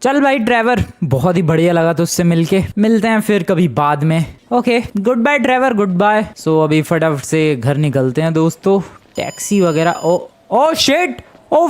चल भाई ड्राइवर, बहुत ही बढ़िया लगा तुझसे मिलके। मिलते हैं फिर कभी बाद में। Okay, good bye driver, good bye. So अभी फटाफट से घर निकलते हैं दोस्तों। टैक्सी वगैरह। Oh shit, oh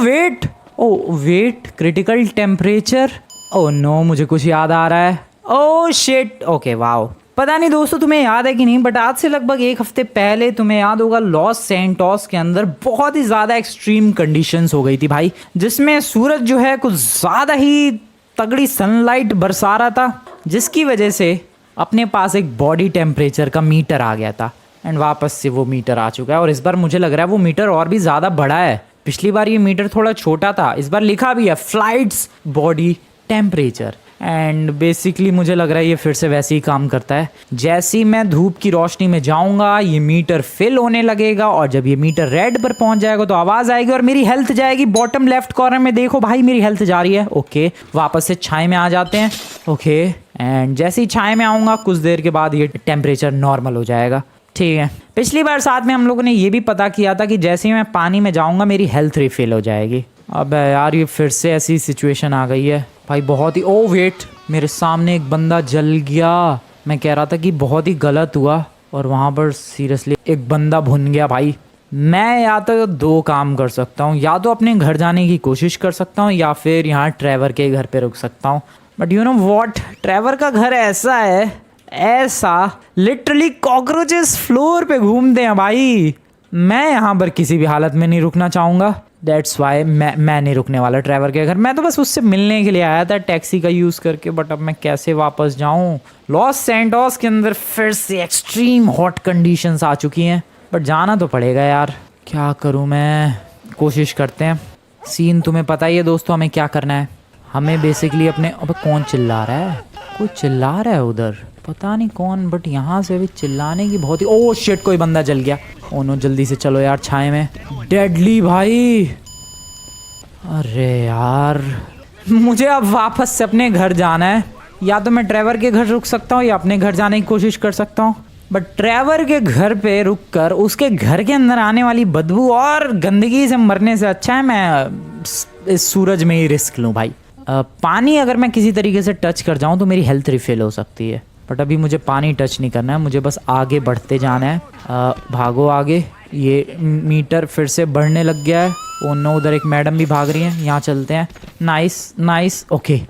wait, critical temperature. Oh no, मुझे कुछ याद आ रहा है। Oh shit, okay wow. पता नहीं दोस्तों तुम्हें याद है कि नहीं, बट आज से लगभग एक हफ्ते पहले तुम्हें याद होगा लॉस सैंटोस के अंदर बहुत ही ज़्यादा एक्सट्रीम कंडीशंस हो गई थी भाई, जिसमें सूरज जो है कुछ ज़्यादा ही तगड़ी सनलाइट बरसा रहा था, जिसकी वजह से अपने पास एक बॉडी टेम्परेचर का मीटर आ गया था। एंड वापस से वो मीटर आ चुका है और इस बार मुझे लग रहा है वो मीटर और भी ज़्यादा बड़ा है। पिछली बार ये मीटर थोड़ा छोटा था, इस बार लिखा भी है flights body temperature. And basically मुझे लग रहा है ये फिर से वैसे ही काम करता है। जैसे ही मैं धूप की रोशनी में जाऊंगा ये मीटर फिल होने लगेगा, और जब ये मीटर रेड पर पहुंच जाएगा तो आवाज़ आएगी और मेरी हेल्थ जाएगी। बॉटम लेफ्ट कॉर्नर में देखो भाई, मेरी हेल्थ जा रही है। ओके, वापस से छाए में आ जाते हैं। ओके, एंड जैसे ही छाए में आऊँगा कुछ देर के बाद ये टेम्परेचर नॉर्मल हो जाएगा। ठीक है, पिछली बार साथ में हम लोगों ने ये भी पता किया था कि जैसे ही मैं पानी में जाऊँगा मेरी हेल्थ रिफिल हो जाएगी। अब यार ये फिर से ऐसी सिचुएशन आ गई है भाई, बहुत ही। ओ वेट, मेरे सामने एक बंदा जल गया। मैं कह रहा था कि बहुत ही गलत हुआ और वहाँ पर सीरियसली एक बंदा भुन गया भाई। मैं या तो दो काम कर सकता हूँ, या तो अपने घर जाने की कोशिश कर सकता हूँ या फिर यहाँ ट्रेवर के घर पे रुक सकता हूँ। But you know what, Trevor का घर ऐसा है, ऐसा लिटरली कॉकरोचेस फ्लोर पे घूमते हैं भाई। मैं यहाँ पर किसी भी हालत में नहीं रुकना चाहूँगा। दैट्स वाई मैं नहीं रुकने वाला ट्रेवर के घर। मैं तो बस उससे मिलने के लिए आया था टैक्सी का यूज़ करके, बट अब मैं कैसे वापस जाऊँ। लॉस सैंटोस के अंदर फिर से एक्सट्रीम हॉट कंडीशंस आ चुकी हैं, बट जाना तो पड़ेगा यार। क्या करूँ मैं, कोशिश करते हैं। सीन तुम्हें पता ही है दोस्तों, हमें क्या करना है। हमें बेसिकली अपने, अब कौन चिल्ला रहा है, कोई चिल्ला रहा है उधर, पता नहीं कौन, बट यहाँ से भी चिल्लाने की बहुत ही। ओह शिट, कोई बंदा जल गया। ओ नो, जल्दी से चलो यार छाए में। डेडली भाई, अरे यार मुझे अब वापस से अपने घर जाना है। या तो मैं ट्रेवर के घर रुक सकता हूँ या अपने घर जाने की कोशिश कर सकता हूँ, बट ट्रेवर के घर पे रुककर उसके घर के अंदर आने वाली बदबू और गंदगी से मरने से अच्छा है मैं इस सूरज में ही रिस्क लूँ भाई। पानी अगर मैं किसी तरीके से टच कर जाऊँ तो मेरी हेल्थ रिफिल हो सकती है, बट अभी मुझे पानी टच नहीं करना है, मुझे बस आगे बढ़ते जाना है। भागो आगे। ये मीटर फिर से बढ़ने लग गया है। ओ नो, उधर एक मैडम भी भाग रही हैं, यहाँ चलते हैं। नाइस। ओके।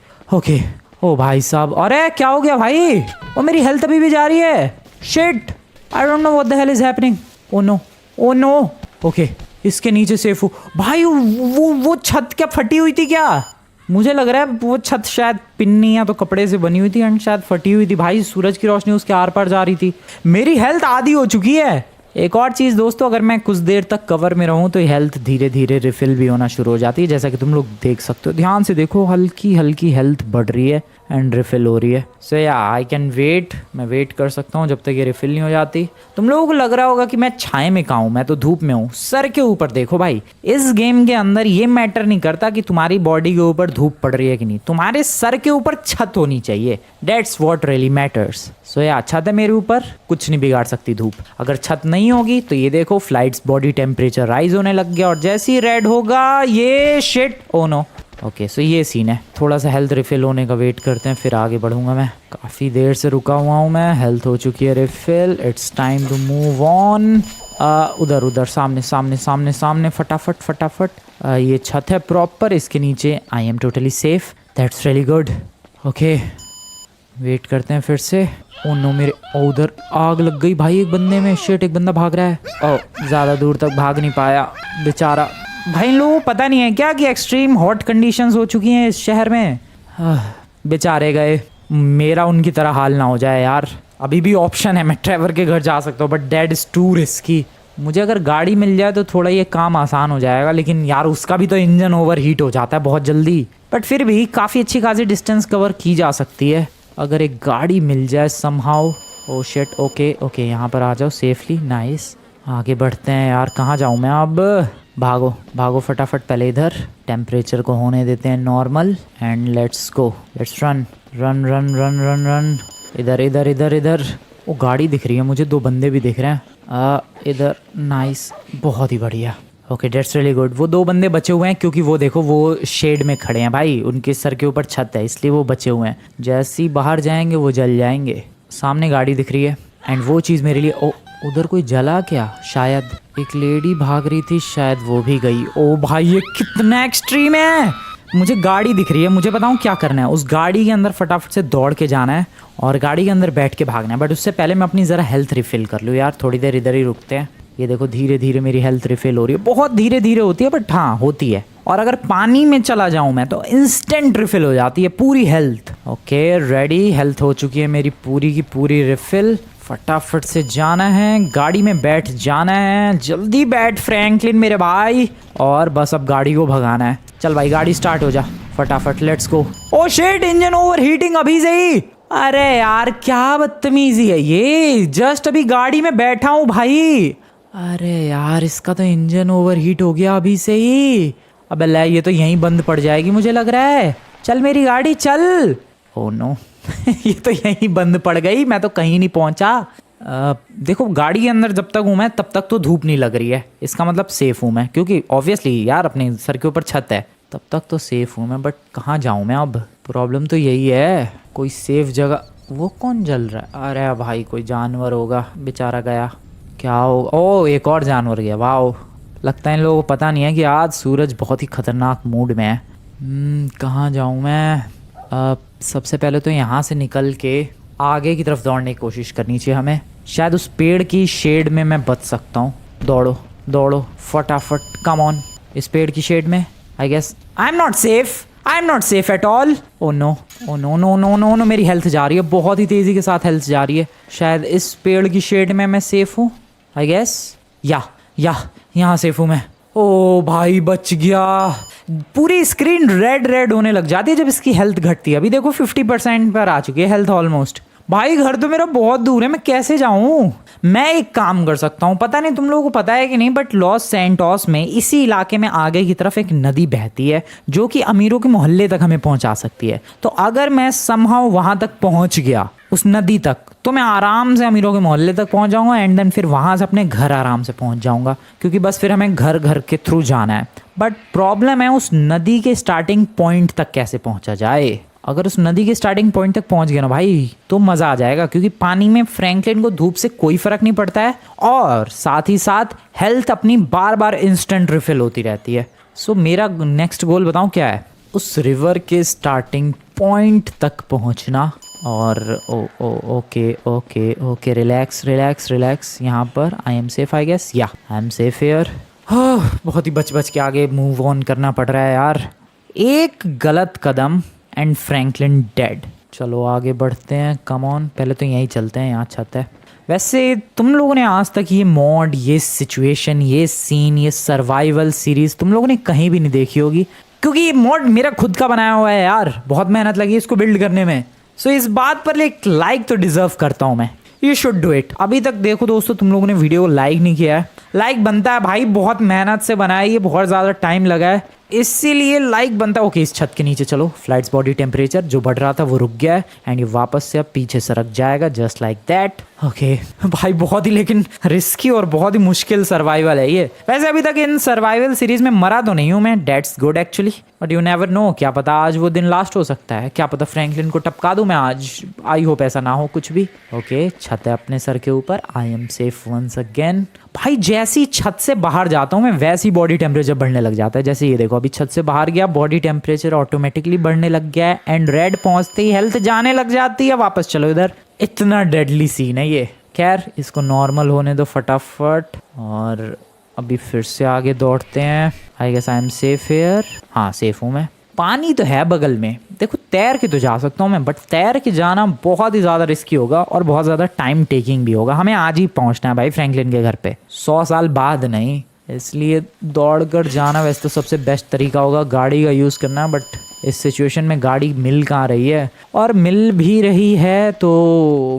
ओ भाई साहब, अरे क्या हो गया भाई, ओ मेरी हेल्थ अभी भी जा रही है। Shit, I don't know what the hell is happening. Oh no. Okay, इसके नीचे सेफ हूँ भाई। वो छत क्या फटी हुई थी क्या? मुझे लग रहा है वो छत शायद पिन्नी या तो कपड़े से बनी हुई थी एंड शायद फटी हुई थी भाई। सूरज की रोशनी उसके आर पार जा रही थी। मेरी हेल्थ आधी हो चुकी है। एक और चीज़ दोस्तों, अगर मैं कुछ देर तक कवर में रहूं तो हेल्थ धीरे धीरे रिफिल भी होना शुरू हो जाती है, जैसा कि तुम लोग देख सकते हो। ध्यान से देखो, हल्की हल्की हेल्थ बढ़ रही है एंड रिफिल हो रही है। सो या आई कैन वेट, मैं वेट कर सकता हूँ जब तक ये रिफिल नहीं हो जाती। तुम लोगों को लग रहा होगा कि मैं छाए में कहाँ हूँ, मैं तो धूप में हूँ। सर के ऊपर देखो भाई, इस गेम के अंदर ये मैटर नहीं करता कि तुम्हारी बॉडी के ऊपर धूप पड़ रही है कि नहीं, तुम्हारे सर के ऊपर छत होनी चाहिए। That's what really matters. So या छत है मेरे ऊपर, कुछ नहीं बिगाड़ सकती धूप। अगर छत नहीं होगी तो ये देखो फ्लाइट्स बॉडी टेम्परेचर राइज होने लग गया, और जैसे ही रेड होगा ये शिट, ओ नो। ओके, सो ये सीन है। थोड़ा सा हेल्थ रिफिल होने का वेट करते हैं, फिर आगे बढ़ूंगा मैं। काफ़ी देर से रुका हुआ हूँ मैं, हेल्थ हो चुकी है refill. It's time to move on. उधर सामने फटाफट। ये छत है प्रॉपर, इसके नीचे I am totally safe. That's really good. Okay, wait करते हैं फिर से। ओ नो, मेरे उधर आग लग गई भाई एक बंदे में। शिट, एक बंदा भाग रहा है। ओ, ज़्यादा दूर तक भाग नहीं पाया बेचारा। भाई इन लोगों को पता नहीं है क्या कि एक्सट्रीम हॉट कंडीशंस हो चुकी हैं इस शहर में। बेचारे गए, मेरा उनकी तरह हाल ना हो जाए यार। अभी भी ऑप्शन है, मैं ट्रेवर के घर जा सकता हूँ, but that is to risky. मुझे अगर गाड़ी मिल जाए तो थोड़ा ये काम आसान हो जाएगा, लेकिन यार उसका भी तो इंजन ओवर हीट हो जाता है बहुत जल्दी। बट फिर भी काफ़ी अच्छी खासी डिस्टेंस कवर की जा सकती है अगर एक गाड़ी मिल जाए समहाउ। ओ शिट, ओके, यहाँ पर आ जाओ सेफली। नाइस, आगे बढ़ते हैं यार। कहाँ जाऊँ मैं अब? भागो फटाफट। पहले इधर टेम्परेचर को होने देते हैं normal and let's go. Let's run. इधर। वो गाड़ी दिख रही है मुझे, दो बंदे भी दिख रहे हैं इधर। नाइस, बहुत ही बढ़िया। Okay that's really good. वो 2 बंदे बचे हुए हैं क्योंकि वो देखो वो शेड में खड़े हैं भाई, उनके सर के ऊपर छत है इसलिए वो बचे हुए हैं। जैसे ही बाहर जाएंगे वो जल जाएंगे। सामने गाड़ी दिख रही है एंड वो चीज़ मेरे लिए, ओ उधर कोई जला क्या? शायद एक लेडी भाग रही थी, शायद वो भी गई। ओ भाई ये कितना एक्सट्रीम है। मुझे गाड़ी दिख रही है, मुझे बताऊँ क्या करना है। उस गाड़ी के अंदर फटाफट से दौड़ के जाना है और गाड़ी के अंदर बैठ के भागना है। बट उससे पहले मैं अपनी ज़रा हेल्थ रिफिल कर लूँ यार। थोड़ी देर इधर ही रुकते हैं। ये देखो धीरे धीरे मेरी हेल्थ रिफिल हो रही है, बहुत धीरे धीरे होती है बट हाँ होती है। और अगर पानी में चला जाऊं मैं तो इंस्टेंट रिफिल हो जाती है पूरी हेल्थ। ओके रेडी, हेल्थ हो चुकी है मेरी पूरी की पूरी रिफिल। फटाफट से जाना है, गाड़ी में बैठ जाना है। जल्दी बैठ फ्रैंकलिन मेरे भाई, और बस अब गाड़ी को भगाना है। चल भाई गाड़ी स्टार्ट हो जा फटाफट, let's go. Oh shit, engine over heating अभी से ही। अरे यार क्या बदतमीजी है ये, जस्ट अभी गाड़ी में बैठा हूँ भाई। अरे यार इसका तो इंजन ओवर हीट हो गया अभी से ही। अबे ले, ये तो यहीं बंद पड़ जाएगी मुझे लग रहा है। चल मेरी गाड़ी चल। ओ नो ये तो यहीं बंद पड़ गई, मैं तो कहीं नहीं पहुंचा। देखो गाड़ी के अंदर जब तक हूँ मैं तब तक तो धूप नहीं लग रही है, इसका मतलब सेफ हूँ मैं, क्योंकि ऑब्वियसली यार अपने सर के ऊपर छत है, तब तक तो सेफ हूँ मैं। बट कहाँ जाऊँ मैं अब, प्रॉब्लम तो यही है। कोई सेफ जगह। वो कौन जल रहा है? अरे भाई कोई जानवर होगा, बेचारा गया। क्या हो? ओ एक और जानवर गया। वाह, लगता है इन लोगों को पता नहीं है कि आज सूरज बहुत ही खतरनाक मूड में है। कहाँ जाऊँ मैं? सबसे पहले तो यहाँ से निकल के आगे की तरफ दौड़ने की कोशिश करनी चाहिए हमें। शायद उस पेड़ की शेड में मैं बच सकता हूँ। दौड़ो दौड़ो फटाफट, कम ऑन। इस पेड़ की शेड में I guess I am not safe, I am not safe at all. Oh no oh no no no no no, मेरी हेल्थ जा रही है, बहुत ही तेज़ी के साथ हेल्थ जा रही है। शायद इस पेड़ की शेड में मैं सेफ हूँ आई गेस, या यहाँ सेफ हूँ मैं। ओ भाई बच गया। पूरी स्क्रीन रेड रेड होने लग जाती है जब इसकी हेल्थ घटती है। अभी देखो 50% पर आ चुकी है हेल्थ ऑलमोस्ट। भाई घर तो मेरा बहुत दूर है, मैं कैसे जाऊं? मैं एक काम कर सकता हूं, पता नहीं तुम लोगों को पता है कि नहीं, बट लॉस सैंटोस में इसी इलाके में आगे की तरफ एक नदी बहती है जो कि अमीरों के मोहल्ले तक हमें पहुंचा सकती है। तो अगर मैं समहाउ वहां तक पहुंच गया उस नदी तक, तो मैं आराम से अमीरों के मोहल्ले तक पहुंच जाऊंगा एंड देन फिर वहां से अपने घर आराम से पहुंच जाऊंगा, क्योंकि बस फिर हमें घर घर के थ्रू जाना है। बट प्रॉब्लम है उस नदी के स्टार्टिंग पॉइंट तक कैसे पहुंचा जाए। अगर उस नदी के स्टार्टिंग पॉइंट तक पहुंच गया ना भाई तो मज़ा आ जाएगा, क्योंकि पानी में फ्रैंकलिन को धूप से कोई फ़र्क नहीं पड़ता है और साथ ही साथ हेल्थ अपनी बार बार इंस्टेंट रिफिल होती रहती है। सो मेरा नेक्स्ट गोल बताऊं क्या है? उस रिवर के स्टार्टिंग पॉइंट तक पहुंचना। और ओके रिलैक्स रिलैक्स रिलैक्स, यहाँ पर I am safe I guess, या आई एम सेफ हियर। बहुत ही बच के आगे मूव ऑन करना पड़ रहा है यार। एक गलत कदम एंड फ्रैंकलिन डेड। चलो आगे बढ़ते हैं, कम ऑन। पहले तो यहीं चलते हैं, यहाँ छत है। वैसे तुम लोगों ने आज तक ये मॉड, ये सिचुएशन, ये सीन, ये सर्वाइवल सीरीज तुम लोगों ने कहीं भी नहीं देखी होगी, क्योंकि ये मॉड मेरा खुद का बनाया हुआ है यार। बहुत मेहनत लगी इसको बिल्ड करने में। सो इस बात पर एक लाइक तो डिजर्व करता हूँ मैं। You should do it. अभी तक देखो दोस्तों तुम लोगों ने वीडियो को लाइक नहीं किया है। लाइक बनता है भाई, बहुत मेहनत से बनाया है ये, बहुत ज़्यादा टाइम लगा है, इसीलिए लाइक बनता है। ओके इस छत के नीचे चलो। फ्लाइट्स बॉडी टेम्परेचर जो बढ़ रहा था वो रुक गया है एंड ये वापस से अब पीछे सरक जाएगा जस्ट लाइक दैट। ओके भाई बहुत ही लेकिन रिस्की और बहुत ही मुश्किल सर्वाइवल है ये। वैसे अभी तक इन सर्वाइवल सीरीज में मरा तो नहीं हूँ मैं, that's good actually, but you never know, क्या पता आज वो दिन लास्ट हो सकता है, क्या पता फ्रैंकलिन को टपका दूं मैं आज। आई होप ऐसा ना हो कुछ भी। ओके छत है अपने सर के ऊपर, I am safe once again. भाई जैसी छत से बाहर जाता हूँ मैं वैसी बॉडी टेम्परेचर बढ़ने लग जाता है। जैसे ये देखो अभी छत से बाहर गया, बॉडी टेम्परेचर ऑटोमेटिकली बढ़ने लग गया है एंड रेड पहुंचते ही हेल्थ जाने लग जाती है। वापस चलो इधर। इतना डेडली सीन है ये। खैर इसको नॉर्मल होने दो फटाफट, और अभी फिर से आगे दौड़ते हैं। I guess I am safe here. हाँ सेफ हूँ मैं। पानी तो है बगल में, देखो तैर के तो जा सकता हूँ मैं, बट तैर के जाना बहुत ही ज़्यादा रिस्की होगा और बहुत ज़्यादा टाइम टेकिंग भी होगा। हमें आज ही पहुँचना है भाई फ्रैंकलिन के घर पे, 100 साल बाद नहीं। इसलिए दौड़कर जाना वैसे तो सबसे बेस्ट तरीका होगा, गाड़ी का यूज़ करना। बट इस सिचुएशन में गाड़ी मिल कहाँ रही है, और मिल भी रही है तो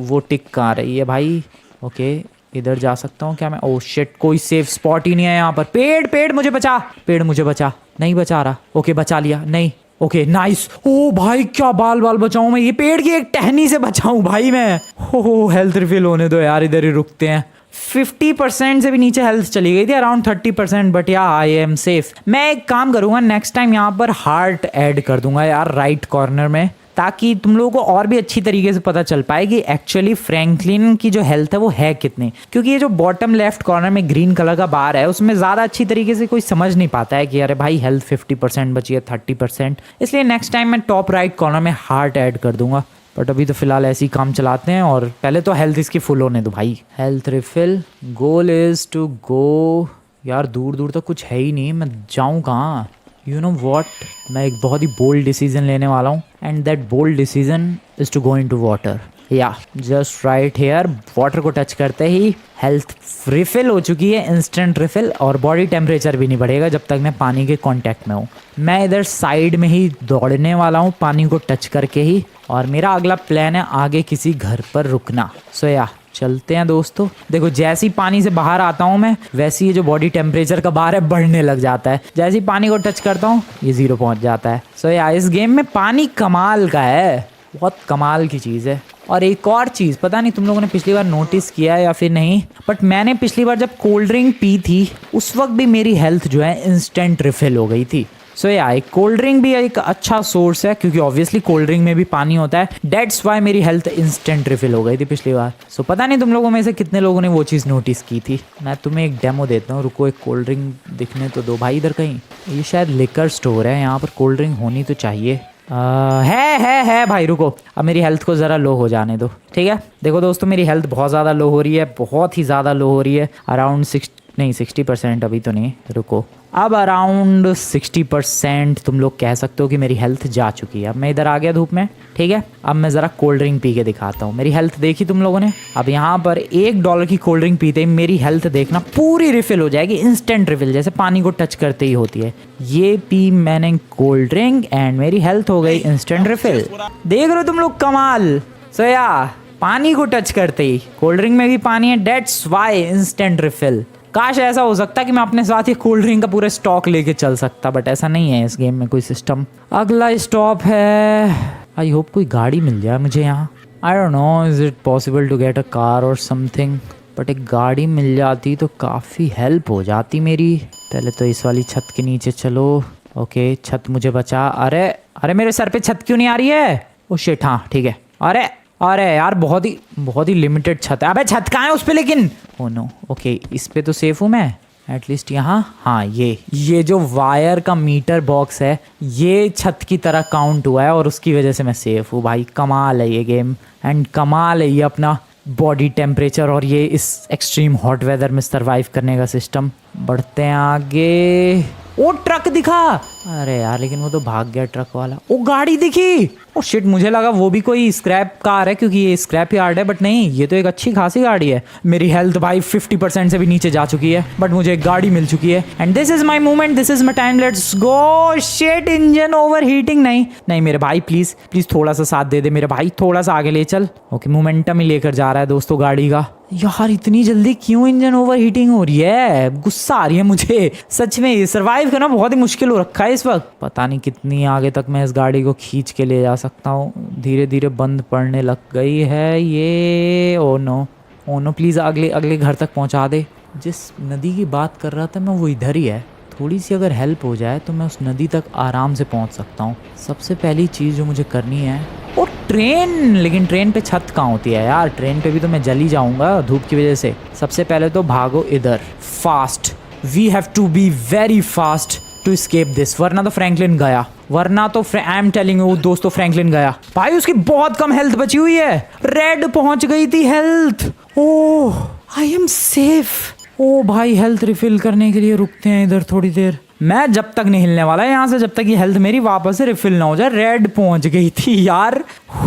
वो टिक कहाँ रही है भाई। ओके इधर जा सकता हूँ क्या मैं? ओह शिट, कोई सेफ स्पॉट ही नहीं है यहाँ पर। पेड़ मुझे बचा, पेड़ मुझे बचा। नहीं बचा रहा। ओके बचा लिया। नहीं ओके नाइस। ओ भाई क्या बाल बचाऊं मैं, ये पेड़ की एक टहनी से बचाऊं भाई मैं। हो हेल्थ रिफिल होने दो यार, इधर ही रुकते हैं। 50% से भी नीचे हेल्थ चली गई थी, अराउंड 30%, बट या आई एम सेफ। मैं एक काम करूंगा, नेक्स्ट टाइम यहाँ पर हार्ट ऐड कर दूंगा यार राइट कॉर्नर में, ताकि तुम लोगों को और भी अच्छी तरीके से पता चल पाए कि एक्चुअली फ्रैंकलिन की जो हेल्थ है वो है कितनी। क्योंकि ये जो बॉटम लेफ्ट कॉर्नर में ग्रीन कलर का बार है उसमें ज़्यादा अच्छी तरीके से कोई समझ नहीं पाता है कि अरे भाई हेल्थ 50% बची है 30%। इसलिए नेक्स्ट टाइम मैं टॉप राइट कॉर्नर में हार्ट ऐड कर दूंगा। बट अभी तो फिलहाल ऐसे ही काम चलाते हैं और पहले तो हेल्थ इसकी फुल होने दो भाई। Health refill, goal is to go. यार दूर दूर तक कुछ है ही नहीं, मैं जाऊँ कहाँ? यू नो वॉट, मैं एक बहुत ही बोल्ड डिसीजन लेने वाला हूँ, and that bold decision is to go in to water. या जस्ट राइट हेयर, वाटर को टच करते ही हेल्थ रिफिल हो चुकी है, इंस्टेंट रिफिल, और बॉडी टेम्परेचर भी नहीं बढ़ेगा जब तक मैं पानी के कांटेक्ट में हूँ। मैं इधर साइड में ही दौड़ने वाला हूँ पानी को टच करके ही, और मेरा अगला प्लान है आगे किसी घर पर रुकना। सो या चलते हैं दोस्तों। देखो जैसे ही पानी से बाहर आता हूँ मैं, वैसे ही जो बॉडी टेम्परेचर का बार है बढ़ने लग जाता है। जैसे ही पानी को टच करता हूँ ये 0 पहुँच जाता है। सो या इस गेम में पानी कमाल का है, बहुत कमाल की चीज़ है। और एक और चीज़, पता नहीं तुम लोगों ने पिछली बार नोटिस किया है या फिर नहीं, बट मैंने पिछली बार जब कोल्ड ड्रिंक पी थी उस वक्त भी मेरी हेल्थ जो है इंस्टेंट रिफिल हो गई थी। सो या एक कोल्ड ड्रिंक भी एक अच्छा सोर्स है, क्योंकि ऑब्वियसली कोल्ड ड्रिंक में भी पानी होता है। डेट्स वाई मेरी हेल्थ इंस्टेंट रिफिल हो गई थी पिछली बार। सो पता नहीं तुम लोगों में से कितने लोगों ने वो चीज़ नोटिस की थी। मैं तुम्हें एक डेमो देता हूँ, रुको एक कोल्ड ड्रिंक दिखने तो दो भाई इधर कहीं। ये शायद लिकर स्टोर है, यहाँ पर कोल्ड ड्रिंक होनी तो चाहिए। है भाई, रुको अब मेरी हेल्थ को ज़रा लो हो जाने दो, ठीक है। देखो दोस्तों मेरी हेल्थ बहुत ज़्यादा लो हो रही है, बहुत ही ज़्यादा लो हो रही है। अराउंड 60% अभी तो नहीं, रुको, अब अराउंड 60% तुम लोग कह सकते हो कि मेरी हेल्थ जा चुकी है। अब मैं इधर आ गया धूप में, ठीक है। अब मैं ज़रा कोल्ड ड्रिंक पी के दिखाता हूँ। मेरी हेल्थ देखी तुम लोगों ने? अब यहाँ पर $1 की कोल्ड ड्रिंक पीते ही मेरी हेल्थ देखना पूरी रिफिल हो जाएगी, इंस्टेंट रिफिल, जैसे पानी को टच करते ही होती है। ये पी मैंने कोल्ड ड्रिंक एंड मेरी हेल्थ हो गई इंस्टेंट रिफिल। देख रहे हो तुम लोग कमाल? सो या पानी को टच करते ही, कोल्ड ड्रिंक में भी पानी है, डेट्स वाई इंस्टेंट रिफिल। काश ऐसा हो सकता कि मैं अपने साथ ही कोल्ड ड्रिंक का पूरा स्टॉक लेके चल सकता, बट ऐसा नहीं है इस गेम में कोई सिस्टम। अगला स्टॉप है, आई होप कोई गाड़ी मिल जाए मुझे यहाँ। I don't know is it possible to get a car और समथिंग, बट एक गाड़ी मिल जाती तो काफ़ी हेल्प हो जाती मेरी। पहले तो इस वाली छत के नीचे चलो। ओके छत मुझे बचा। अरे मेरे सर पे छत क्यों नहीं आ रही है? ओ शिट, हाँ ठीक है। अरे यार बहुत ही लिमिटेड छत है। अबे छत कहाँ है उस पे लेकिन? ओ नो, ओके इस पे तो सेफ हूँ मैं एटलीस्ट यहाँ। हाँ ये जो वायर का मीटर बॉक्स है ये छत की तरह काउंट हुआ है और उसकी वजह से मैं सेफ हूँ। भाई कमाल है ये गेम, एंड कमाल है ये अपना बॉडी टेम्परेचर और ये इस एक्सट्रीम हॉट वेदर में सर्वाइव करने का सिस्टम। बढ़ते हैं आगे। ओ ट्रक दिखा, अरे यार लेकिन वो तो भाग गया ट्रक वाला। ओ गाड़ी दिखी, ओ शिट मुझे लगा वो भी कोई स्क्रैप कार है क्योंकि ये स्क्रैप यार्ड है, बट नहीं ये तो एक अच्छी खासी गाड़ी है। मेरी हेल्थ भाई 50% से भी नीचे जा चुकी है, बट मुझे एक गाड़ी मिल चुकी है and this is my movement, this is my time, let's go. Shit engine over heating. नहीं मेरे भाई प्लीज थोड़ा सा साथ दे दे मेरे भाई, थोड़ा सा आगे ले चल। ओके मोमेंटम ही लेकर जा रहा है दोस्तों गाड़ी का। यार इतनी जल्दी क्यों इंजन ओवर हीटिंग हो रही है? गुस्सा आ रही है मुझे सच में। सर्वाइव करना बहुत ही मुश्किल हो रखा है इस वक्त। पता नहीं कितनी आगे तक मैं इस गाड़ी को खींच के ले जा सकता हूँ। धीरे धीरे बंद पड़ने लग गई है ये। ओ नो प्लीज़ अगले घर तक पहुँचा दे। जिस नदी की बात कर रहा था मैं वो इधर ही है। थोड़ी सी अगर हेल्प हो जाए तो मैं उस नदी तक आराम से पहुंच सकता हूँ। सबसे पहली चीज़ जो मुझे करनी है, और ट्रेन, लेकिन ट्रेन पे छत कहाँ होती है यार? ट्रेन पे भी तो मैं जल ही जाऊंगा धूप की वजह से। सबसे पहले तो भागो इधर, fast, we have to be very fast to escape this, वरना तो फ्रैंकलिन गया, आई एम टेलिंग यू दोस्तों फ्रैंकलिन गया। भाई उसकी बहुत कम हेल्थ बची हुई है, रेड पहुंच गई थी health. Oh I am safe. ओ भाई हेल्थ रिफिल करने के लिए रुकते हैं इधर थोड़ी देर। मैं जब तक नहीं हिलने वाला यहाँ से जब तक ये हेल्थ मेरी वापस से रिफिल ना हो जाए। रेड पहुंच गई थी यार,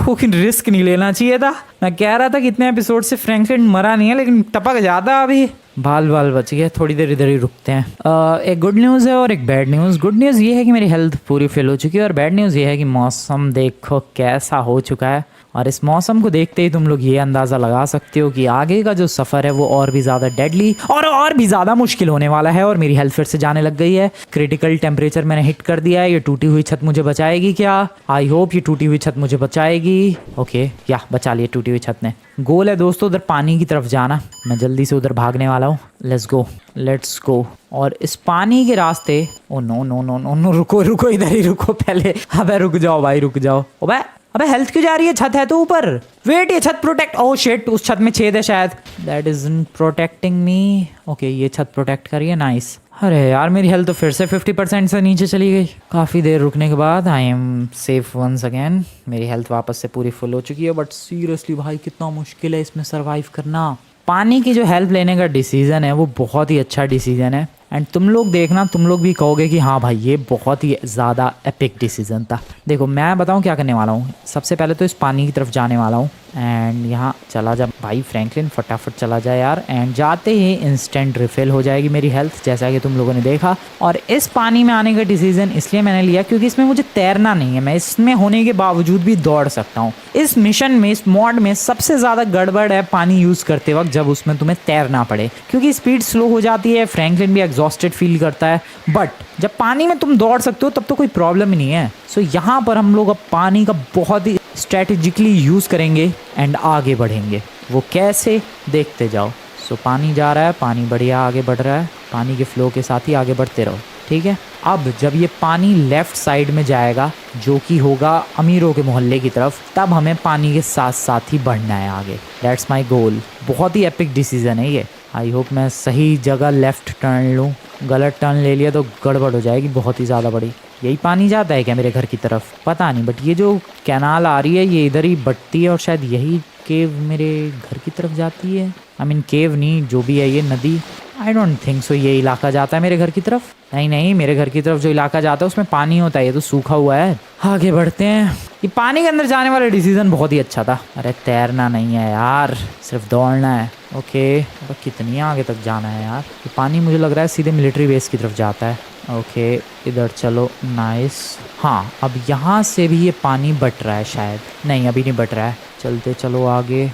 रिस्क नहीं लेना चाहिए था। मैं कह रहा था कि इतने एपिसोड से फ्रैंकलिन मरा नहीं है, लेकिन टपक जाता अभी। बाल बच गए, थोड़ी देर इधर ही रुकते हैं। एक गुड न्यूज़ है और एक बैड न्यूज़। गुड न्यूज़ ये है कि मेरी हेल्थ पूरी फिल हो चुकी है, और बैड न्यूज़ ये है कि मौसम देखो कैसा हो चुका है। और इस मौसम को देखते ही तुम लोग ये अंदाज़ा लगा सकते हो कि आगे का जो सफ़र है वो और भी ज़्यादा डेडली और भी ज़्यादा मुश्किल होने वाला है। और मेरी हेल्थ फिर से जाने लग गई है। क्रिटिकल टेम्परेचर मैंने हिट कर दिया है। ये टूटी हुई छत मुझे बचाएगी क्या? आई होप ये टूटी हुई छत मुझे बचाएगी। ओके या बचा लिए टूटी हुई छत ने। गोल है दोस्तों उधर पानी की तरफ जाना। मैं जल्दी से उधर भागने वाला हूँ। Let's go. और इस पानी के रास्ते, oh no no no no no, रुको रुको, इधर ही रुको पहले। अबे रुक जाओ भाई, रुक जाओ। अबे हेल्थ क्यों जा रही है? छत है तो ऊपर। वेट, ये छत प्रोटेक्ट, ओह शिट, उस छत में छेद है शायद। That isn't protecting me. Okay, ये छत प्रोटेक्ट करिए, नाइस। अरे यार, मेरी हेल्थ तो फिर से 50% से नीचे चली गई। काफ़ी देर रुकने के बाद I am safe once again. मेरी हेल्थ वापस से पूरी फुल हो चुकी है। बट सीरियसली भाई, कितना मुश्किल है इसमें सरवाइव करना। पानी की जो हेल्प लेने का डिसीज़न है वो बहुत ही अच्छा डिसीज़न है। एंड तुम लोग देखना, तुम लोग भी कहोगे कि हाँ भाई ये बहुत ही ज़्यादा एपिक डिसीज़न था। देखो मैं बताऊँ क्या करने वाला हूँ। सबसे पहले तो इस पानी की तरफ जाने वाला हूँ। एंड यहाँ चला जा भाई फ्रैंकलिन, फटाफट चला जाए यार। एंड जाते ही इंस्टेंट रिफिल हो जाएगी मेरी हेल्थ, जैसा कि तुम लोगों ने देखा। और इस पानी में आने का डिसीज़न इसलिए मैंने लिया क्योंकि इसमें मुझे तैरना नहीं है। मैं इसमें होने के बावजूद भी दौड़ सकता हूँ। इस मिशन में, इस मॉड में सबसे ज़्यादा गड़बड़ है पानी यूज़ करते वक्त, जब उसमें तुम्हें तैरना पड़े, क्योंकि स्पीड स्लो हो जाती है। फ्रैंकलिन भी एग्जॉस्टेड फील करता है। बट जब पानी में तुम दौड़ सकते हो तब तो कोई प्रॉब्लम ही नहीं है। सो यहाँ पर हम लोग अब पानी का बहुत ही स्ट्रेटेजिकली यूज़ करेंगे एंड आगे बढ़ेंगे। वो कैसे, देखते जाओ। सो पानी जा रहा है, पानी बढ़िया आगे बढ़ रहा है। पानी के फ्लो के साथ ही आगे बढ़ते रहो, ठीक है। अब जब ये पानी लेफ़्ट साइड में जाएगा, जो कि होगा अमीरों के मोहल्ले की तरफ, तब हमें पानी के साथ साथ ही बढ़ना है आगे। दैट्स माई गोल। बहुत ही एपिक डिसीज़न है ये। आई होप मैं सही जगह लेफ़्ट टर्न लूँ। गलत टर्न ले लिया तो गड़बड़ हो जाएगी बहुत ही ज़्यादा बड़ी। यही पानी जाता है क्या मेरे घर की तरफ? पता नहीं, बट ये जो कैनाल आ रही है ये इधर ही बढ़ती है और शायद यही केव मेरे घर की तरफ जाती है। आई मीन केव नहीं, जो भी है ये नदी। आई डोंट थिंक सो ये इलाका जाता है मेरे घर की तरफ। नहीं, मेरे घर की तरफ जो इलाका जाता है उसमें पानी होता है, ये तो सूखा हुआ है। आगे बढ़ते हैं। ये पानी के अंदर जाने वाला डिसीजन बहुत ही अच्छा था। अरे तैरना नहीं है यार, सिर्फ दौड़ना है। ओके, अब कितनी आगे तक जाना है यार? ये पानी मुझे लग रहा है सीधे मिलिट्री बेस की तरफ जाता है। ओके, इधर चलो, नाइस। हाँ, अब यहाँ से भी ये पानी बट रहा है शायद। नहीं, अभी नहीं बट रहा है। चलते चलो आगे।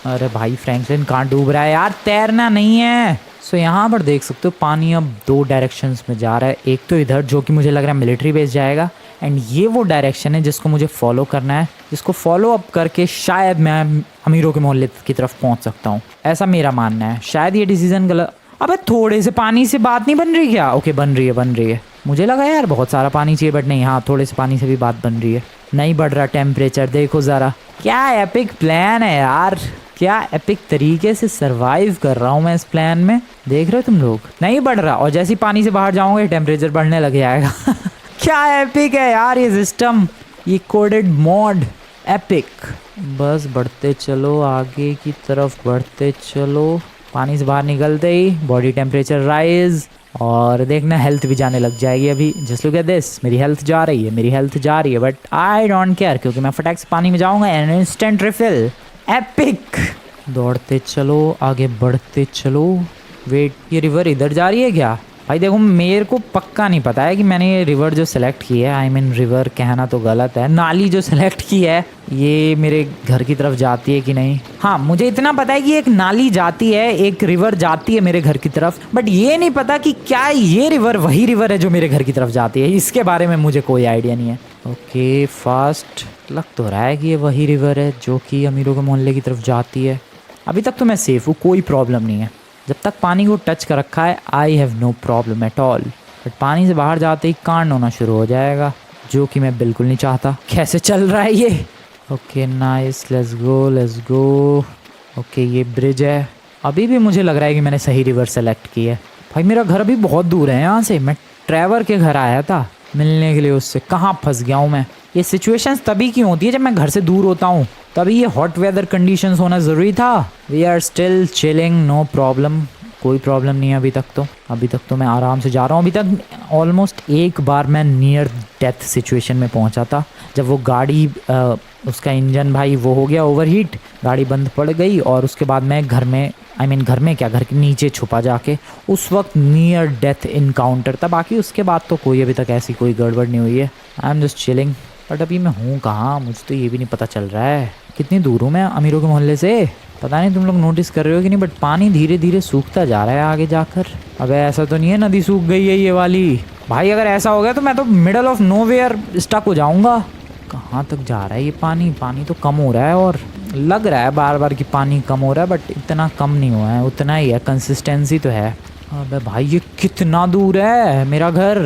अरे भाई फ्रैंकलिन कहाँ डूब रहा है यार? तैरना नहीं है। सो यहाँ पर देख सकते हो पानी अब दो डायरेक्शंस में जा रहा है। एक तो इधर, जो कि मुझे लग रहा है मिलिट्री बेस जाएगा, एंड ये वो डायरेक्शन है जिसको मुझे फॉलो करना है, जिसको फॉलो अप करके शायद मैं अमीरों के मोहल्ले की तरफ पहुँच सकता हूँ। ऐसा मेरा मानना है। शायद ये डिसीजन गलत। अबे थोड़े से पानी से बात नहीं बन रही क्या? ओके, बन रही है। मुझे लगा यार बहुत सारा पानी चाहिए, बट नहीं, हाँ थोड़े से पानी से भी बात बन रही है। नहीं बढ़ रहा टेम्परेचर, देखो ज़रा। क्या एपिक प्लान है यार, क्या एपिक तरीके से सरवाइव कर रहा हूँ मैं इस प्लान में। देख रहे हो तुम लोग? नहीं बढ़ रहा, और जैसे ही पानी से बाहर जाऊँगा टेम्परेचर बढ़ने लग जाएगा। क्या एपिक है यार ये सिस्टम, ये कोडेड मॉड, एपिक। बस बढ़ते चलो, आगे की तरफ बढ़ते चलो। पानी से बाहर निकलते ही बॉडी टेम्परेचर राइज, और देखना हेल्थ भी जाने लग जाएगी अभी। जस्ट लुक एट दिस, मेरी हेल्थ जा रही है, बट आई डोंट केयर, क्योंकि मैं फटाक से पानी में जाऊंगा एंड इंस्टेंट रिफिल। एपिक। दौड़ते चलो, आगे बढ़ते चलो। वेट, ये रिवर इधर जा रही है क्या? भाई देखो, मेरे को पक्का नहीं पता है कि मैंने ये रिवर जो सेलेक्ट की है, आई मीन रिवर कहना तो गलत है, नाली जो सेलेक्ट की है, ये मेरे घर की तरफ जाती है कि नहीं। हाँ, मुझे इतना पता है कि एक नाली जाती है, एक रिवर जाती है मेरे घर की तरफ, बट ये नहीं पता कि क्या ये रिवर वही रिवर है जो मेरे घर की तरफ जाती है। इसके बारे में मुझे कोई आइडिया नहीं है। ओके, फास्ट लग तो रहा है कि ये वही रिवर है जो कि अमीरों के मोहल्ले की तरफ जाती है। अभी तक तो मैं सेफ हूँ, कोई प्रॉब्लम नहीं है। जब तक पानी को टच कर रखा है, I have no problem at all. But पानी से बाहर जाते ही कांड होना शुरू हो जाएगा, जो कि मैं बिल्कुल नहीं चाहता। कैसे चल रहा है ये? Okay nice, let's go. Okay, ये ब्रिज है। अभी भी मुझे लग रहा है कि मैंने सही रिवर सेलेक्ट की है। भाई मेरा घर अभी बहुत दूर है यहाँ से। मैं ट्रेवर के घर आया था मिलने के लिए, उससे कहाँ फंस गया हूँ मैं। ये सिचुएशंस तभी क्यों होती है जब मैं घर से दूर होता हूँ, तभी ये हॉट वेदर कंडीशंस होना ज़रूरी था। We are still chilling, no problem, कोई प्रॉब्लम नहीं है अभी तक तो मैं आराम से जा रहा हूँ। अभी तक ऑलमोस्ट एक बार मैं नियर डेथ सिचुएशन में पहुँचा था, जब वो गाड़ी उसका इंजन भाई वो हो गया ओवरहीट, गाड़ी बंद पड़ गई, और उसके बाद मैं घर में घर के नीचे छुपा जाके, उस वक्त नियर डेथ इनकाउंटर था। बाकी उसके बाद तो कोई अभी तक ऐसी कोई गड़बड़ नहीं हुई है। I am just chilling. But अभी मैं हूँ कहाँ, मुझे तो ये भी नहीं पता चल रहा है कितनी दूर हूँ मैं अमीरों के मोहल्ले से। पता नहीं तुम लोग नोटिस कर रहे हो कि नहीं, बट पानी धीरे धीरे सूखता जा रहा है आगे जाकर। अबे ऐसा तो नहीं है नदी सूख गई है ये वाली? भाई अगर ऐसा हो गया तो मैं तो मिडल ऑफ नोवेयर स्टक हो जाऊंगा। कहाँ तक जा रहा है ये पानी? पानी तो कम हो रहा है और लग रहा है बार बार कि पानी कम हो रहा है, बट इतना कम नहीं हुआ है, उतना ही है, कंसिस्टेंसी तो है। अबे भाई ये कितना दूर है मेरा घर।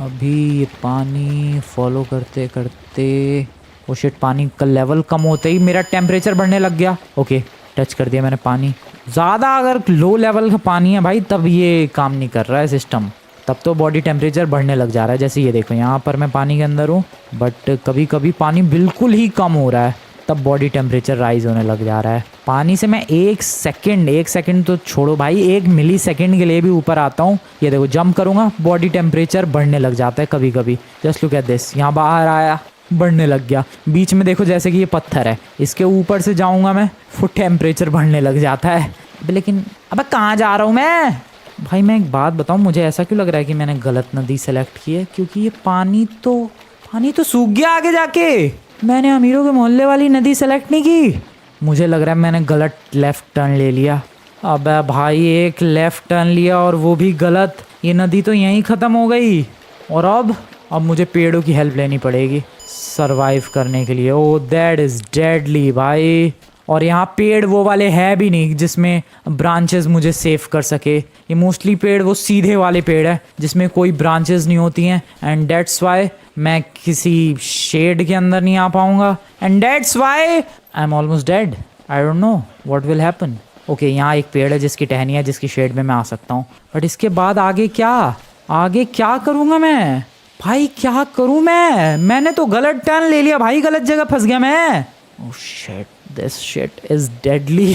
अभी ये पानी फॉलो करते करते, ओ शिट, पानी का लेवल कम होते ही मेरा टेम्परेचर बढ़ने लग गया। ओके, टच कर दिया मैंने पानी। ज़्यादा अगर लो लेवल का पानी है भाई तब ये काम नहीं कर रहा है सिस्टम, तब तो बॉडी टेम्परेचर बढ़ने लग जा रहा है। जैसे ये देखो यहाँ पर मैं पानी के अंदर हूँ, बट कभी कभी पानी बिल्कुल ही कम हो रहा है, तब बॉडी टेम्परेचर राइज होने लग जा रहा है। पानी से मैं एक सेकंड तो छोड़ो भाई, 1 मिली सेकंड के लिए भी ऊपर आता हूँ। ये देखो जंप करूँगा, बॉडी टेम्परेचर बढ़ने लग जाता है कभी कभी। जस्ट लुक एट दिस, यहाँ बाहर आया, बढ़ने लग गया। बीच में देखो जैसे कि ये पत्थर है, इसके ऊपर से जाऊँगा मैं, फुट टेम्परेचर बढ़ने लग जाता है। लेकिन अब कहाँ जा रहा हूँ मैं भाई? मैं एक बात बताऊँ, मुझे ऐसा क्यों लग रहा है कि मैंने गलत नदी सेलेक्ट की है, क्योंकि ये पानी तो सूख गया आगे जाके। मैंने अमीरों के मोहल्ले वाली नदी सेलेक्ट नहीं की। मुझे लग रहा है मैंने गलत लेफ़्ट टर्न ले लिया। अबे भाई एक लेफ़्ट टर्न लिया और वो भी गलत, ये नदी तो यहीं ख़त्म हो गई। और अब मुझे पेड़ों की हेल्प लेनी पड़ेगी सरवाइव करने के लिए। ओह दैट इज़ डेडली भाई। और यहाँ पेड़ वो वाले है भी नहीं जिसमें ब्रांचेस मुझे सेव कर सके। ये मोस्टली पेड़ वो सीधे वाले पेड़ है जिसमें कोई ब्रांचेस नहीं होती हैं, एंड दैट्स वाई मैं किसी शेड के अंदर नहीं आ पाऊँगा, and that's why I am almost dead. I don't know what will happen. Okay, यहाँ एक पेड़ है जिसकी टहनी है, जिसकी शेड में मैं आ सकता हूँ, बट इसके बाद आगे क्या करूँगा मैं भाई? क्या करूँ मैंने तो गलत टर्न ले लिया भाई, गलत जगह फंस गया मैं। Oh shit, this shit is deadly.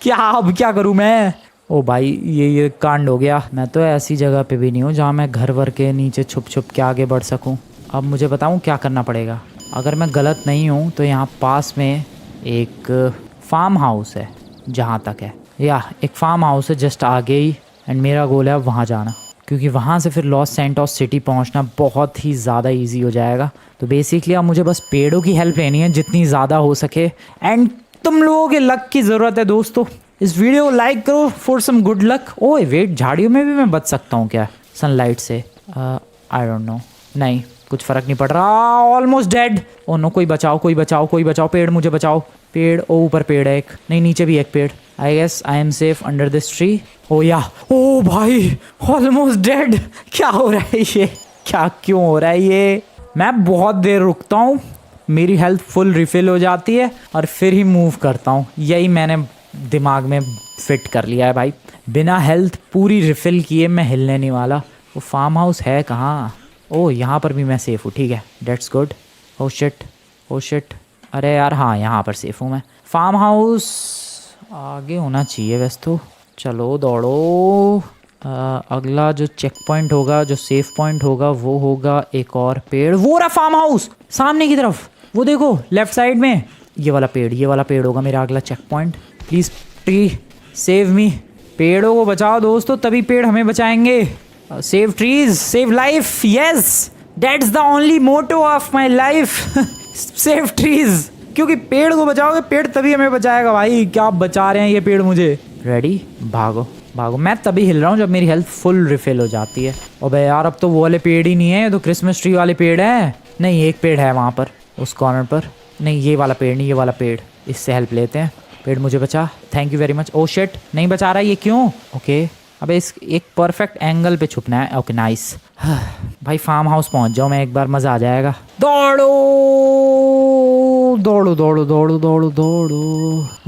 अब क्या करूँ मैं? ओ भाई ये कांड हो गया। मैं तो ऐसी जगह पे भी नहीं हूँ जहाँ मैं घर वर के नीचे छुप के आगे बढ़ सकूँ। अब मुझे बताऊँ क्या करना पड़ेगा। अगर मैं गलत नहीं हूँ तो यहाँ पास में एक फार्म हाउस है, जहाँ तक है, या एक फार्म हाउस है जस्ट आगे ही, एंड मेरा गोल है वहाँ जाना, क्योंकि वहाँ से फिर लॉस सैंटोस सिटी पहुँचना बहुत ही ज़्यादा इजी हो जाएगा। तो बेसिकली अब मुझे बस पेड़ों की हेल्प लेनी है जितनी ज़्यादा हो सके, एंड तुम लोगों के लक की ज़रूरत है दोस्तों। इस वीडियो को लाइक करो फॉर सम गुड लक। ओए वेट, झाड़ियों में भी मैं बच सकता हूँ क्या सनलाइट से? आई डोंट नो, नहीं कुछ फ़र्क नहीं पड़ रहा। Almost dead. ओ नो, कोई बचाओ, पेड़ मुझे बचाओ। पेड़, ओ ऊपर पेड़ है एक, नहीं नीचे भी एक पेड़। I guess I am safe under this tree. Oh yeah, ओ भाई ऑलमोस्ट डेड। क्या हो रहा है ये? क्यों हो रहा है ये? मैं बहुत देर रुकता हूँ, मेरी हेल्थ फुल रिफिल हो जाती है और फिर ही मूव करता हूँ। यही मैंने दिमाग में फिट कर लिया है भाई, बिना हेल्थ पूरी रिफिल किए मैं हिलने नहीं वाला। वो फार्म हाउस है कहाँ? ओह यहाँ पर भी मैं सेफ़ हूँ, ठीक है, डेट्स गुड। ओ शिट, अरे यार हाँ यहाँ पर सेफ़ हूँ मैं। फार्म हाउस आगे होना चाहिए वैसे तो। चलो दौड़ो। अगला जो चेक पॉइंट होगा, जो सेफ पॉइंट होगा, वो होगा एक और पेड़। वो रहा फार्म हाउस सामने की तरफ, वो देखो लेफ्ट साइड में। ये वाला पेड़ होगा मेरा अगला check point. Please tree save me. पेड़ों को बचाओ दोस्तों, तभी पेड़ हमें बचाएंगे। Save trees, save life. Yes, that's the only motto of my life. Save trees, क्योंकि पेड़ को बचाओगे, पेड़ तभी हमें बचाएगा भाई। क्या बचा रहे हैं ये पेड़ मुझे? रेडी, भागो। मैं तभी हिल रहा हूँ जब मेरी हेल्थ फुल रिफिल हो जाती है। अबे यार अब तो वो वाले पेड़ ही नहीं है, तो क्रिसमस ट्री वाले पेड़ है। नहीं, एक पेड़ है वहाँ पर उस कॉर्नर पर। नहीं ये वाला पेड़ नहीं, ये वाला पेड़, इससे हेल्प लेते हैं। पेड़ मुझे बचा, thank you very much. Oh shit, नहीं बचा रहा, ये क्यों? ओके, अबे इस एक परफेक्ट एंगल पे छुपना है। Okay nice. भाई फार्म हाउस पहुँच जाओ मैं एक बार, मज़ा आ जाएगा। दौड़ो।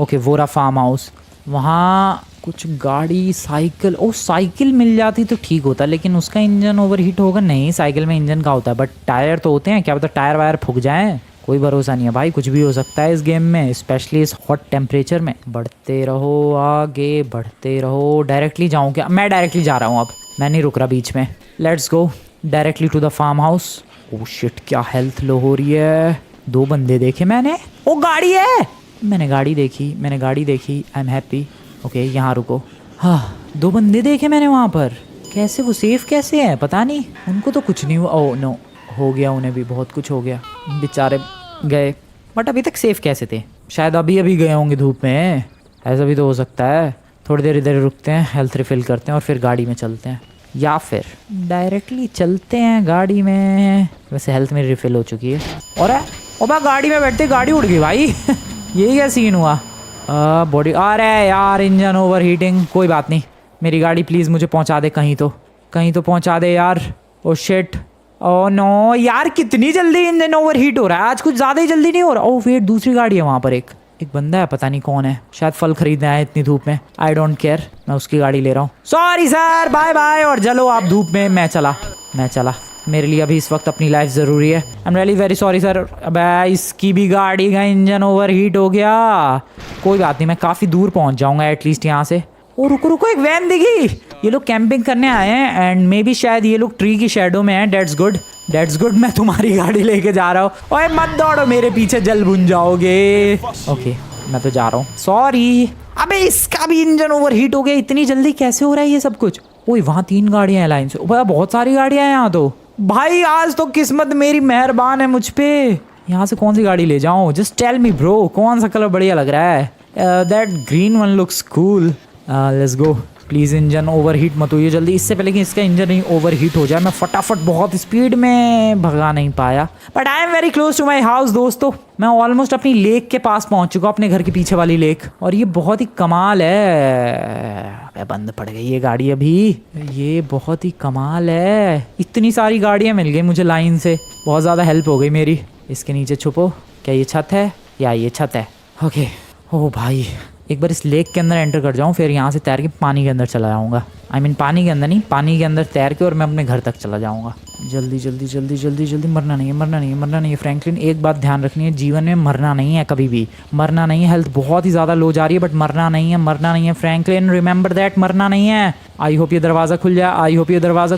ओके वो रहा फार्म हाउस। वहाँ कुछ गाड़ी, साइकिल। ओ साइकिल मिल जाती तो ठीक होता, लेकिन उसका इंजन ओवरहीट होगा। नहीं, साइकिल में इंजन का होता है, बट टायर तो होते हैं। क्या पता टायर वायर फूक जाए, कोई भरोसा नहीं है भाई, कुछ भी हो सकता है इस गेम में, स्पेशली इस हॉट टेम्परेचर में। बढ़ते रहो आगे, बढ़ते रहो। डायरेक्टली जाऊँ क्या? मैं डायरेक्टली जा रहा हूँ अब, मैं नहीं रुक रहा बीच में। Let's go directly to the farm house. Oh shit, क्या हेल्थ लो हो रही है। 2 बंदे देखे मैंने। ओ गाड़ी है, मैंने गाड़ी देखी। I am happy. ओके यहाँ रुको। हाँ 2 बंदे देखे मैंने वहाँ पर। कैसे वो सेफ कैसे हैं पता नहीं, उनको तो कुछ नहीं हुआ। ओह नो, हो गया उन्हें भी, बहुत कुछ हो गया, बेचारे गए। बट अभी तक सेफ कैसे थे? शायद अभी गए होंगे धूप में, ऐसा भी तो हो सकता है। थोड़ी देर इधर रुकते हैं, हेल्थ रिफिल करते हैं और फिर गाड़ी में चलते हैं, या फिर डायरेक्टली चलते हैं गाड़ी में। वैसे हेल्थ मेरी रिफिल हो चुकी है। और गाड़ी में बैठते गाड़ी उड़ गई भाई। यही क्या सीन हुआ? बॉडी, अरे यार इंजन ओवर हीटिंग। कोई बात नहीं, मेरी गाड़ी प्लीज़ मुझे पहुंचा दे कहीं तो पहुंचा दे यार। ओ शिट, ओ नो यार, कितनी जल्दी इंजन ओवर हीट हो रहा है आज, कुछ ज़्यादा ही जल्दी नहीं हो रहा? ओ वेट, दूसरी गाड़ी है वहाँ पर, एक बंदा है, पता नहीं कौन है, शायद फल खरीदने आया इतनी धूप में। आई डोंट केयर, मैं उसकी गाड़ी ले रहा हूँ। Sorry sir, bye bye. और चलो आप धूप में, मैं चला। मेरे लिए अभी इस वक्त अपनी लाइफ ज़रूरी है। I am really very sorry sir. अबे इसकी भी गाड़ी का इंजन ओवर हीट हो गया। कोई बात नहीं, मैं काफ़ी दूर पहुँच जाऊँगा एटलीस्ट यहाँ से। ओ रुको रुको, एक वैन दिखी। ये लोग कैंपिंग करने आए हैं एंड मे बी शायद ये लोग ट्री की शेडो में हैं। That's good. मैं तुम्हारी गाड़ी लेके जा रहा हूँ। ओए मत दौड़ो मेरे पीछे, जल भुन जाओगे। ओके, मैं तो जा रहा हूँ, सॉरी। अबे इसका भी इंजन ओवर हीट हो गया। इतनी जल्दी कैसे हो रहा है ये सब कुछ? ओए वहाँ 3 गाड़ियाँ हैं लाइन से। भाई बहुत सारी गाड़ियाँ हैं यहाँ तो। भाई आज तो किस्मत मेरी मेहरबान है मुझ पे। यहाँ से कौन सी गाड़ी ले जाऊँ? जस्ट टेल मी ब्रो, कौन सा कलर बढ़िया लग रहा है? That green one looks cool. Let's go. Please engine over heat मत होइए जल्दी, इससे पहले कि इसका इंजन ही ओवर हीट हो जाए। मैं फटाफट बहुत स्पीड में भगा नहीं पाया, but I am very close to my house दोस्तों। मैं ऑलमोस्ट अपनी लेक के पास पहुंच चुका हूँ, अपने घर के पीछे वाली लेक। और ये बहुत ही कमाल है। बंद पड़ गई ये गाड़ी अभी। ये बहुत ही कमाल है, इतनी सारी गाड़ियाँ मिल गई मुझे लाइन से। बहुत ज़्यादा हेल्प हो गई मेरी। इसके नीचे छुपो। क्या ये छत है? या ये छत है? ओके। ओ भाई, एक बार इस लेक के अंदर एंटर कर जाऊँ, फिर यहाँ से तैर के पानी के अंदर चला जाऊँगा। आई मीन पानी के अंदर नहीं, पानी के अंदर तैर के और मैं अपने घर तक चला जाऊँगा। जल्दी। मरना नहीं है फ्रैंकलिन। एक बात ध्यान रखनी है, जीवन में मरना नहीं है, कभी भी मरना नहीं है। हेल्थ बहुत ही ज़्यादा लो जा रही है, बट मरना नहीं है फ्रैंकलिन। रिमेंबर दैट, मरना नहीं है। आई होप ये दरवाज़ा खुल जाए। आई होप ये दरवाज़ा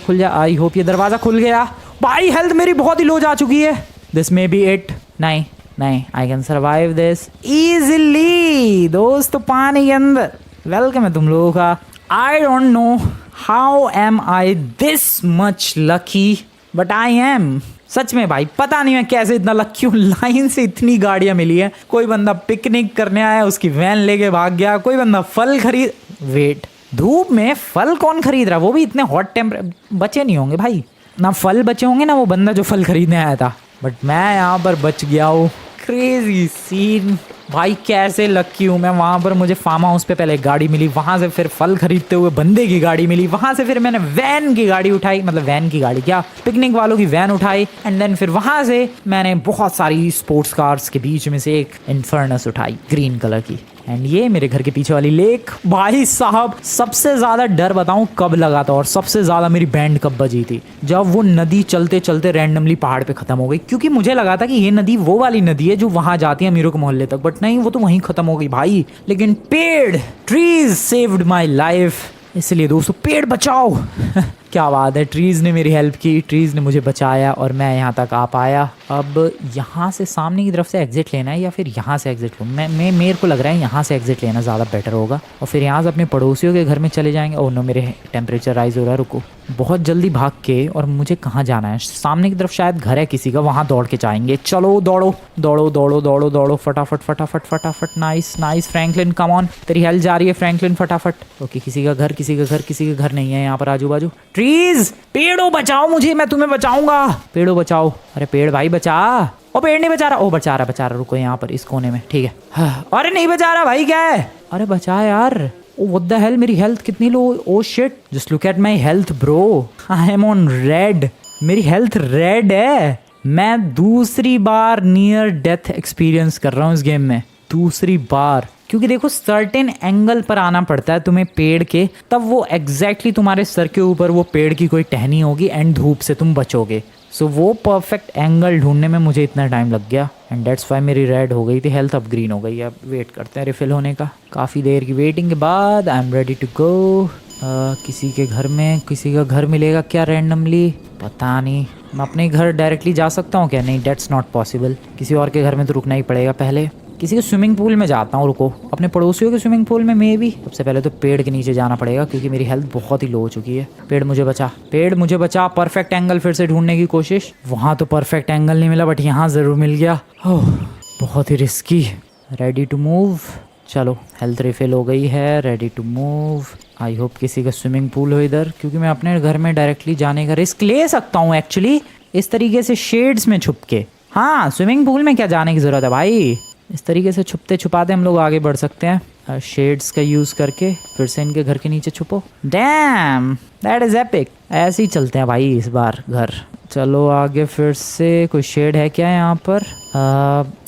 खुल गया। भाई हेल्थ मेरी बहुत ही लो जा चुकी है। This may be it. नहीं, I can survive this easily. दोस्तों पानी के अंदर वेलकम है तुम लोगों का। I don't know how am I this much lucky, but I am. सच में भाई पता नहीं मैं कैसे इतना लकी हूँ। लाइन से इतनी गाड़ियाँ मिली है। कोई बंदा पिकनिक करने आया, उसकी वैन लेके भाग गया। कोई बंदा फल खरीद, वेट, धूप में फल कौन खरीद रहा? वो भी इतने हॉट टेम्पर। बचे नहीं होंगे भाई, ना फल बचे होंगे ना वो बंदा जो फल खरीदने आया था, बट मैं यहाँ पर बच गया हूँ। क्रेजी सीन भाई, कैसे लकी हूँ मैं। वहाँ पर मुझे फार्म हाउस पे पहले गाड़ी मिली, वहाँ से फिर फल खरीदते हुए बंदे की गाड़ी मिली, वहाँ से फिर मैंने वैन की गाड़ी उठाई, मतलब वैन की गाड़ी क्या, पिकनिक वालों की वैन उठाई। एंड देन फिर वहाँ से मैंने बहुत सारी स्पोर्ट्स कार्स के बीच में से एक इन्फर्नस उठाई ग्रीन कलर की। एंड ये मेरे घर के पीछे वाली लेक। भाई साहब सबसे ज़्यादा डर बताऊँ कब लगा था और सबसे ज़्यादा मेरी बैंड कब बजी थी? जब वो नदी चलते चलते रैंडमली पहाड़ पे ख़त्म हो गई। क्योंकि मुझे लगा था कि ये नदी वो वाली नदी है जो वहाँ जाती है अमीरों के मोहल्ले तक, बट नहीं, वो तो वहीं ख़त्म हो गई भाई। लेकिन पेड़, ट्रीज सेव्ड माई लाइफ। इसलिए दोस्तों पेड़ बचाओ। क्या बात है, ट्रीज़ ने मेरी हेल्प की, ट्रीज़ ने मुझे बचाया और मैं यहाँ तक आ पाया। अब यहाँ से सामने की तरफ से एग्जिट लेना है या फिर यहाँ से एग्जिट लूँ? मेरे को लग रहा है यहाँ से एग्जिट लेना ज़्यादा बेटर होगा। और फिर यहाँ से अपने पड़ोसियों के घर में चले जाएंगे। ओह नो, मेरे टेम्परेचर राइज हो रहा है, रुको। बहुत जल्दी भाग के, और मुझे कहाँ जाना है? सामने की तरफ शायद घर है किसी का, वहाँ दौड़ के जाएंगे। चलो दौड़ो फटाफट। नाइस फ्रैंकलिन, कम ऑन, तेरी हेल्थ जा रही है फ्रैंकलिन, फटाफट। ओके, किसी का घर नहीं है यहाँ पर आजू बाजू। ट्रीज, पेड़ों बचाओ मुझे, मैं तुम्हें बचाऊंगा। पेड़ों बचाओ। अरे पेड़ भाई बचा। ओ पेड़ नहीं बचा रहा। ओ बचा रहा। रुको यहाँ पर इस कोने में, ठीक है। अरे नहीं बचा रहा भाई, क्या है? अरे बचा यार। ओ व्हाट द हेल, मेरी हेल्थ कितनी low. Oh shit, just look at my health bro, I am on red. मेरी हेल्थ रेड है। मैं दूसरी बार नियर डेथ एक्सपीरियंस कर रहा हूँ इस गेम में, दूसरी बार। क्योंकि देखो सर्टेन एंगल पर आना पड़ता है तुम्हें पेड़ के, तब वो एग्जैक्टली तुम्हारे सर के ऊपर वो पेड़ की कोई टहनी होगी एंड धूप से तुम बचोगे। सो वो परफेक्ट एंगल ढूंढने में मुझे इतना टाइम लग गया एंड डेट्स वाई मेरी रेड हो गई थी हेल्थ, अब ग्रीन हो गई। अब वेट करते हैं रिफिल होने का। काफ़ी देर की वेटिंग के बाद I am ready to go. किसी का घर मिलेगा क्या रैंडमली? पता नहीं। मैं अपने घर डायरेक्टली जा सकता हूँ क्या? नहीं, डेट्स नॉट पॉसिबल। किसी और के घर में तो रुकना ही पड़ेगा पहले। किसी के स्विमिंग पूल में जाता हूँ, रुको। अपने पड़ोसियों के स्विमिंग पूल में मे भी। सबसे पहले तो पेड़ के नीचे जाना पड़ेगा क्योंकि मेरी हेल्थ बहुत ही लो हो चुकी है। पेड़ मुझे बचा। परफेक्ट एंगल फिर से ढूंढने की कोशिश। वहाँ तो परफेक्ट एंगल नहीं मिला, बट यहाँ ज़रूर मिल गया। ओह, बहुत ही रिस्की। Ready to move. चलो, हेल्थ रिफिल हो गई है, ready to move. I hope किसी का स्विमिंग पूल हो इधर, क्योंकि मैं अपने घर में डायरेक्टली जाने का रिस्क ले सकता हूँ एक्चुअली, इस तरीके से शेड्स में छुप के। हाँ, स्विमिंग पूल में क्या जाने की ज़रूरत है भाई। इस तरीके से छुपते छुपाते हम लोग आगे बढ़ सकते हैं शेड्स का यूज़ करके। फिर से इनके घर के नीचे छुपो। Damn, that is epic. ऐसे ही चलते हैं भाई इस बार घर। चलो आगे फिर से। कोई शेड है क्या यहाँ पर?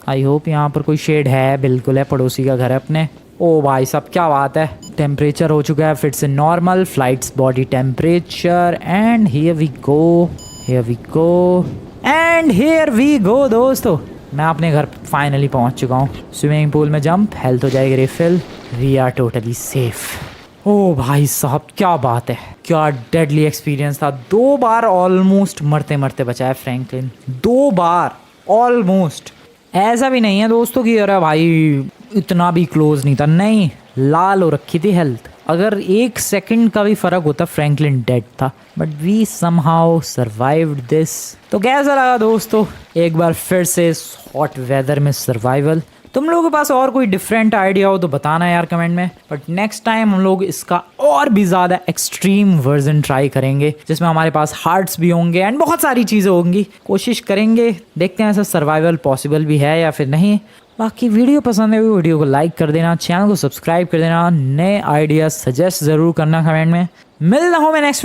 आई होप यहाँ पर कोई शेड है। बिल्कुल है, पड़ोसी का घर है अपने। ओ भाई साहब क्या बात है। टेम्परेचर हो चुका है फिर से normal, flights body temperature. And here we go, here we go and here we go. दोस्तों मैं अपने घर फाइनली पहुंच चुका हूँ। स्विमिंग पूल में जंप, हेल्थ हो जाएगी refill. We are totally safe. ओ भाई साहब क्या बात है, क्या डेडली एक्सपीरियंस था। 2 बार ऑलमोस्ट मरते मरते बचा है फ्रैंकलिन। 2 बार ऑलमोस्ट। ऐसा भी नहीं है दोस्तों कि अरे भाई इतना भी क्लोज नहीं था, नहीं, लाल हो रखी थी हेल्थ। अगर 1 सेकंड का भी फर्क होता फ्रैंकलिन डेड था। But we somehow survived this. तो कैसा लगा दोस्तों एक बार फिर से हॉट वेदर में सर्वाइवल? तुम लोगों के पास और कोई डिफरेंट आइडिया हो तो बताना यार कमेंट में। बट नेक्स्ट टाइम हम लोग इसका और भी ज़्यादा एक्सट्रीम वर्जन ट्राई करेंगे, जिसमें हमारे पास हार्ट्स भी होंगे एंड बहुत सारी चीज़ें होंगी। कोशिश करेंगे, देखते हैं ऐसा सर्वाइवल पॉसिबल भी है या फिर नहीं। बाकी वीडियो पसंद है वीडियो को लाइक कर देना, चैनल को सब्सक्राइब कर देना, नए आइडियाज सजेस्ट ज़रूर करना कमेंट में। मिलना हो मैं नेक्स्ट